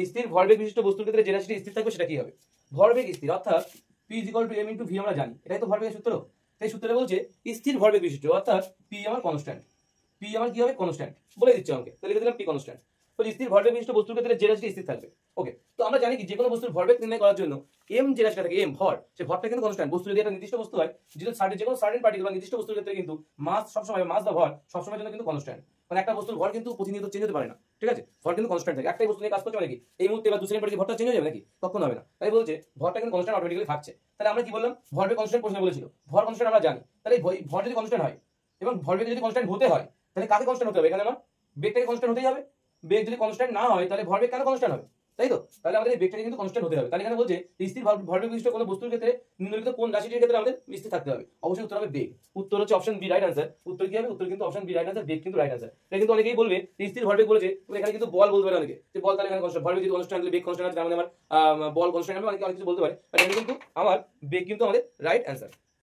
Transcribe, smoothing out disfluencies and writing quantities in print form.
স্থির ভরবেগ বিশিষ্ট বস্তুর ক্ষেত্রে যে রাশিটি স্থির থাকবে সেটা কি হবে? ভরবেগ স্থির, অর্থাৎ p = m × v আমরা জানি, এটাই তো ভরবেগের সূত্র। তাই সূত্রটা বলছে স্থির ভরবেগ বিশিষ্ট, অর্থাৎ p আমার কনস্ট্যান্ট, p আমার কি হবে কনস্ট্যান্ট, বলে দিচ্ছি আমাকে, তাহলে লিখে দিলাম p কনস্ট্যান্ট। তো স্থির ভরবেগ বিশিষ্ট বস্তুর ক্ষেত্রে যে রাশিটি স্থির থাকবে। ওকে, তো আমরা জানি কি যে কোনো বস্তুর ভরবেগ নির্ণয় করার জন্য m যে রাশিটা থাকে, m ভর, সেই ভরটা কিন্তু কনস্ট্যান্ট। বস্তু যদি একটা নির্দিষ্ট বস্তু হয়, যেটা যে কোনো সার্টেন পার্টিকেল বা নির্দিষ্ট বস্তুর ক্ষেত্রে কিন্তু মাস সবসময়, মাস বা ভর সবসময় জন্য কিন্তু কনস্ট্যান্ট। মানে একটা বস্তুর ভর কিন্তু প্রতিনিয়ত চেঞ্জ হতে পারে না, ঠিক আছে? ভর কিন্তু কনস্ট্যান্ট থাকে। একটাই বস্তু নিয়ে কাজ করছে মানে কি এই মুহূর্তে বা 2 সেকেন্ড পরে কি ভরটা চেঞ্জ হয়ে যাবে নাকি? কখনো হবে না। তাই বলছে ভরটা কিন্তু কনস্ট্যান্ট অটোমেটিক্যালি থাকছে। তাহলে আমরা কি বললাম? ভরবেগ কনস্ট্যান্ট প্রশ্ন বলেছিল, ভর কনস্ট্যান্ট আমরা জানি। তাহলে ভর যদি কনস্ট্যান্ট হয় এবং ভরবেগ যদি কনস্ট্যান্ট হতে হয়, তাহলে কাকে কনস্ট্যান্ট হতে হবে? এখানে আমার বেগটাকে কনস্ট্যান্ট হতেই হবে। বেগ যদি কনস্ট্যান্ট না হয় তাহলে ভরবেগ কেন কনস্ট্যান্ট হবে? তাই তো? তাহলে আমাদের এই বেগটাকে কিন্তু কনস্ট্যান্ট হতে হবে। তাহলে এখানে বলছে স্থির ভরবেগ বিশিষ্ট কোনো বস্তুর ক্ষেত্রে নিম্নলিখিত কোন রাশিটির ক্ষেত্রে আমাদের স্থির থাকতে হবে? অবশ্যই উত্তর হবে বেগ। উত্তর হচ্ছে অপশন বি রাইট आंसर। উত্তর কি হবে? উত্তর কিন্তু অপশন বি রাইট आंसर, বেগ কিন্তু রাইট आंसर। এটা কিন্তু অনেকেই বলবে স্থির ভরবেগ বলেছে, এখানে কিন্তু বল বলতে পারে অনেকে, যে বল তাহলে এখানে কনস্ট্যান্ট, ভরবেগ যদি কনস্ট্যান্ট তাহলে বেগ কনস্ট্যান্ট আছে, তার মানে আমার বল কনস্ট্যান্ট হবে, অনেকে অনেক কিছু বলতে পারে। বাট এখানে কিন্তু আমার বেগ কিন্তু আমাদের রাইট आंसर।